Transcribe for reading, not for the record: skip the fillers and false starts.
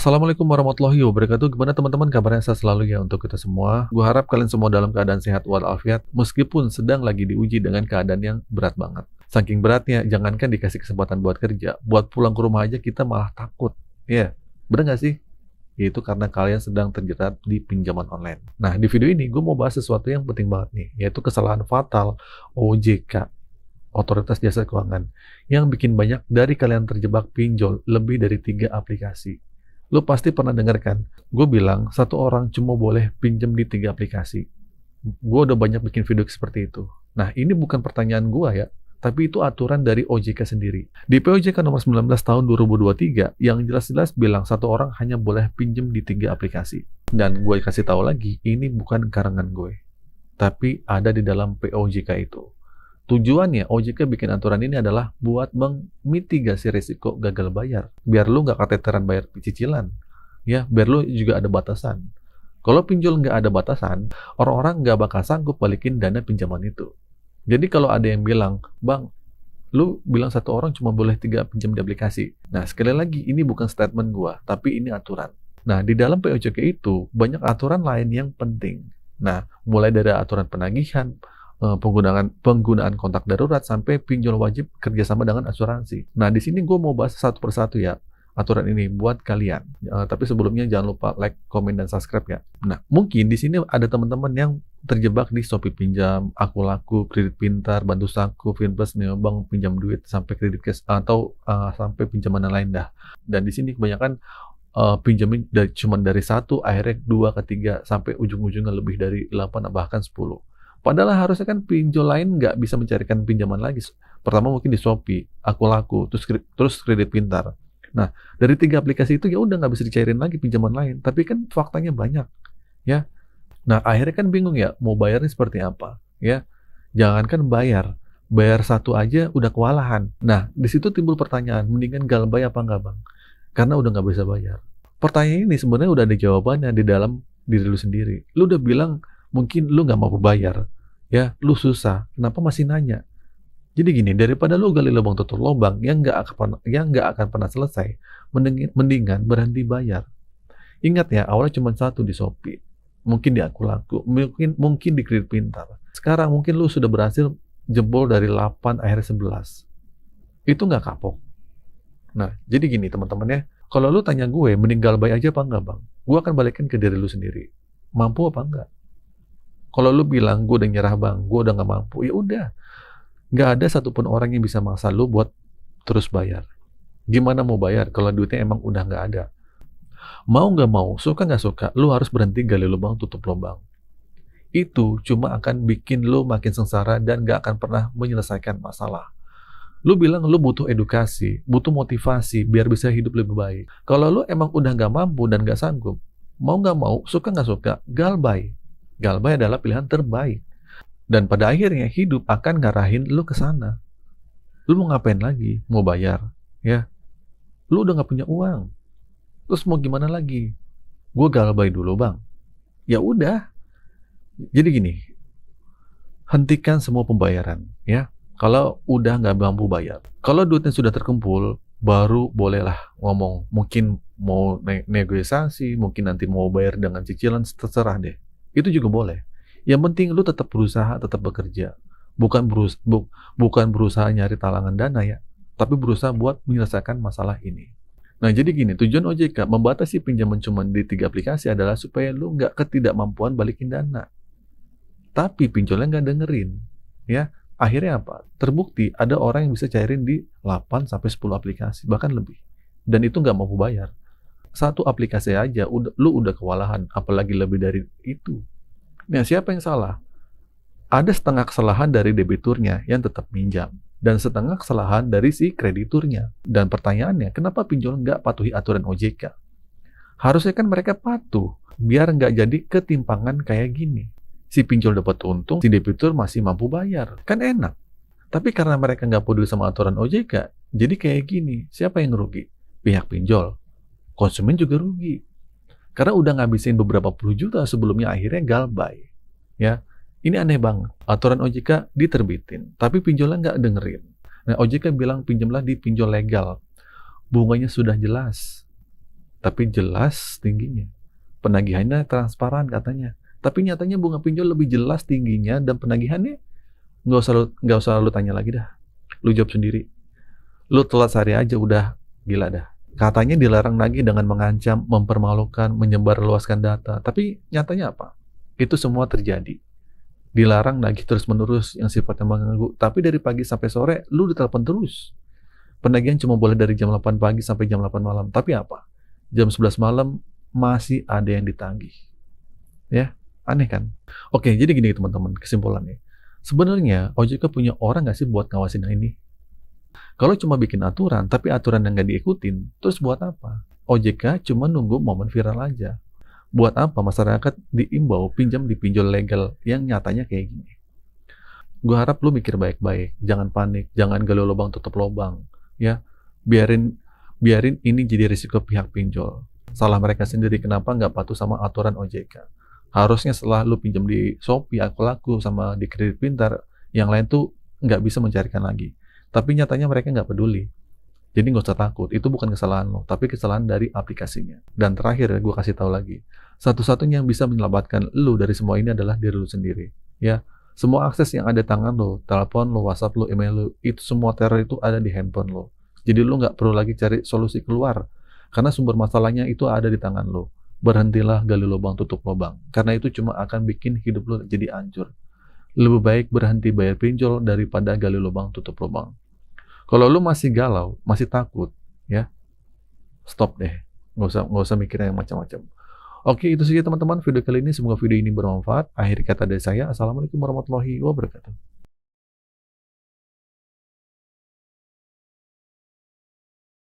Assalamualaikum warahmatullahi wabarakatuh. Gimana teman-teman kabarnya? Sehat selalu ya untuk kita semua. Gue harap kalian semua dalam keadaan sehat walafiat meskipun sedang lagi diuji dengan keadaan yang berat banget. Saking beratnya, jangankan dikasih kesempatan buat kerja, buat pulang ke rumah aja kita malah takut. Ya, bener nggak sih? Yaitu karena kalian sedang terjerat di pinjaman online. Nah, di video ini gue mau bahas sesuatu yang penting banget nih, yaitu kesalahan fatal OJK, Otoritas Jasa Keuangan, yang bikin banyak dari kalian terjebak pinjol lebih dari 3 aplikasi. Lu pasti pernah dengar kan, gue bilang satu orang cuma boleh pinjam di 3 aplikasi. Gue udah banyak bikin video seperti itu. Nah, ini bukan pertanyaan gue ya, tapi itu aturan dari OJK sendiri. Di POJK nomor 19 tahun 2023, yang jelas-jelas bilang satu orang hanya boleh pinjam di 3 aplikasi. Dan gue kasih tahu lagi, ini bukan karangan gue, tapi ada di dalam POJK itu. Tujuannya OJK bikin aturan ini adalah buat memitigasi risiko gagal bayar. Biar lu nggak keteteran bayar cicilan. Ya, biar lu juga ada batasan. Kalau pinjol nggak ada batasan, orang-orang nggak bakal sanggup balikin dana pinjaman itu. Jadi kalau ada yang bilang, Bang, lu bilang satu orang cuma boleh 3 pinjam di aplikasi. Nah, sekali lagi, ini bukan statement gua, tapi ini aturan. Nah, di dalam POJK itu, banyak aturan lain yang penting. Nah, mulai dari aturan penagihan, penggunaan kontak darurat sampai pinjol wajib kerjasama dengan asuransi. Nah, di sini gue mau bahas satu persatu ya aturan ini buat kalian. Tapi sebelumnya jangan lupa like, komen, dan subscribe ya. Nah, mungkin di sini ada teman-teman yang terjebak di Shopee Pinjam, Aku Laku, Kredit Pintar, Bantu Saku, Finplus, Neobank, pinjam duit sampai kredit cash atau sampai pinjaman lain dah. Dan di sini kebanyakan pinjamin cuma dari 1, akhirnya 2 ke 3 sampai ujung-ujungnya lebih dari 8 bahkan 10. Padahal harusnya kan pinjol lain nggak bisa mencarikan pinjaman lagi. Pertama mungkin di Shopee, Aku Laku, terus Kredit Pintar. Nah, dari 3 aplikasi itu ya udah nggak bisa dicairin lagi pinjaman lain. Tapi kan faktanya banyak, ya. Nah, akhirnya kan bingung ya, mau bayarnya seperti apa, ya. Jangankan bayar satu aja udah kewalahan. Nah, di situ timbul pertanyaan, mendingan galbay apa nggak, Bang? Karena udah nggak bisa bayar. Pertanyaan ini sebenarnya udah ada jawabannya di dalam diri lu sendiri. Lu udah bilang, mungkin lu nggak mampu bayar, ya, lu susah, kenapa masih nanya? Jadi gini, daripada lu gali lubang tutup lubang yang nggak akan pernah selesai, mendingan berhenti bayar. Ingat ya, awalnya cuma 1 di Shopee, mungkin di Aku Laku, mungkin di Kredit Pintar. Sekarang mungkin lu sudah berhasil jebol dari 8 akhirnya 11. Itu nggak kapok. Nah, jadi gini teman-teman ya, kalau lu tanya gue, mending galbay aja apa enggak, Bang? Gue akan balikin ke diri lu sendiri. Mampu apa enggak? Kalau lu bilang, gue udah nyerah, Bang, gue udah nggak mampu, ya udah. Nggak ada satupun orang yang bisa maksa lu buat terus bayar. Gimana mau bayar kalau duitnya emang udah nggak ada? Mau nggak mau, suka nggak suka, lu harus berhenti gali lubang tutup lubang. Itu cuma akan bikin lu makin sengsara dan nggak akan pernah menyelesaikan masalah. Lu bilang lu butuh edukasi, butuh motivasi biar bisa hidup lebih baik. Kalau lu emang udah nggak mampu dan nggak sanggup, mau nggak mau, suka nggak suka, galbay. Galbay adalah pilihan terbaik. Dan pada akhirnya hidup akan ngarahin lu ke sana. Lu mau ngapain lagi? Mau bayar? Ya. Lu udah nggak punya uang. Terus mau gimana lagi? Gue galbay dulu, Bang. Ya udah. Jadi gini, hentikan semua pembayaran. Ya. Kalau udah nggak mampu bayar. Kalau duitnya sudah terkumpul, baru bolehlah ngomong. Mungkin mau negosiasi, mungkin nanti mau bayar dengan cicilan, terserah deh. Itu juga boleh. Yang penting lu tetap berusaha, tetap bekerja. Bukan berusaha nyari talangan dana ya, tapi berusaha buat menyelesaikan masalah ini. Nah, jadi gini, tujuan OJK membatasi pinjaman cuma di 3 aplikasi adalah supaya lu nggak ketidakmampuan balikin dana. Tapi pinjolnya nggak dengerin. Ya, akhirnya apa? Terbukti ada orang yang bisa cairin di 8 sampai 10 aplikasi, bahkan lebih. Dan itu nggak mampu bayar. 1 aplikasi aja lu udah kewalahan, apalagi lebih dari itu. Nah, siapa yang salah? Ada setengah kesalahan dari debiturnya yang tetap minjam, dan setengah kesalahan dari si krediturnya. Dan pertanyaannya, kenapa pinjol nggak patuhi aturan OJK? Harusnya kan mereka patuh, biar nggak jadi ketimpangan kayak gini. Si pinjol dapat untung, si debitur masih mampu bayar. Kan enak. Tapi karena mereka nggak peduli sama aturan OJK, jadi kayak gini. Siapa yang rugi? Pihak pinjol. Konsumen juga rugi. Karena udah ngabisin beberapa puluh juta sebelumnya, akhirnya galbay. Ya, ini aneh banget. Aturan OJK diterbitin, tapi pinjolnya nggak dengerin. Nah, OJK bilang pinjamlah di pinjol legal. Bunganya sudah jelas. tapi jelas tingginya. Penagihannya transparan katanya. Tapi nyatanya bunga pinjol lebih jelas tingginya dan penagihannya nggak usah lu tanya lagi dah. Lu jawab sendiri. Lu telat sehari aja udah gila dah. Katanya dilarang nagih dengan mengancam, mempermalukan, menyebarluaskan data. Tapi nyatanya apa? Itu semua terjadi. Dilarang nagih terus-menerus yang sifatnya mengganggu. Tapi dari pagi sampai sore, lu ditelepon terus. Penagihan cuma boleh dari jam 8 pagi sampai jam 8 malam. Tapi apa? Jam 11 malam masih ada yang ditagih. Ya, aneh kan? Oke, jadi gini teman-teman, kesimpulannya. Sebenarnya OJK punya orang nggak sih buat ngawasin ini? Kalau cuma bikin aturan, tapi aturan yang nggak diikutin, terus buat apa? OJK cuma nunggu momen viral aja. Buat apa masyarakat diimbau pinjam di pinjol legal yang nyatanya kayak gini? Gue harap lu mikir baik-baik, jangan panik, jangan gali lubang tutup lubang, ya. Biarin ini jadi risiko pihak pinjol. Salah mereka sendiri, kenapa nggak patuh sama aturan OJK? Harusnya setelah lu pinjam di Shopee, Aku sama di Kredit Pintar, yang lain tuh nggak bisa mencarikan lagi. Tapi nyatanya mereka nggak peduli. Jadi nggak usah takut, itu bukan kesalahan lo, tapi kesalahan dari aplikasinya. Dan terakhir, gue kasih tahu lagi, satu-satunya yang bisa menyelamatkan lo dari semua ini adalah diri lo sendiri. Ya, semua akses yang ada di tangan lo, telepon lo, WhatsApp lo, email lo, itu semua teror itu ada di handphone lo. Jadi lo nggak perlu lagi cari solusi keluar, karena sumber masalahnya itu ada di tangan lo. Berhentilah gali lubang tutup lubang, karena itu cuma akan bikin hidup lo jadi hancur. Lebih baik berhenti bayar pinjol daripada gali lubang tutup lubang. Kalau lu masih galau, masih takut, ya stop deh. Nggak usah mikirin yang macam-macam. Oke, itu saja teman-teman video kali ini. Semoga video ini bermanfaat. Akhir kata dari saya, assalamualaikum warahmatullahi wabarakatuh.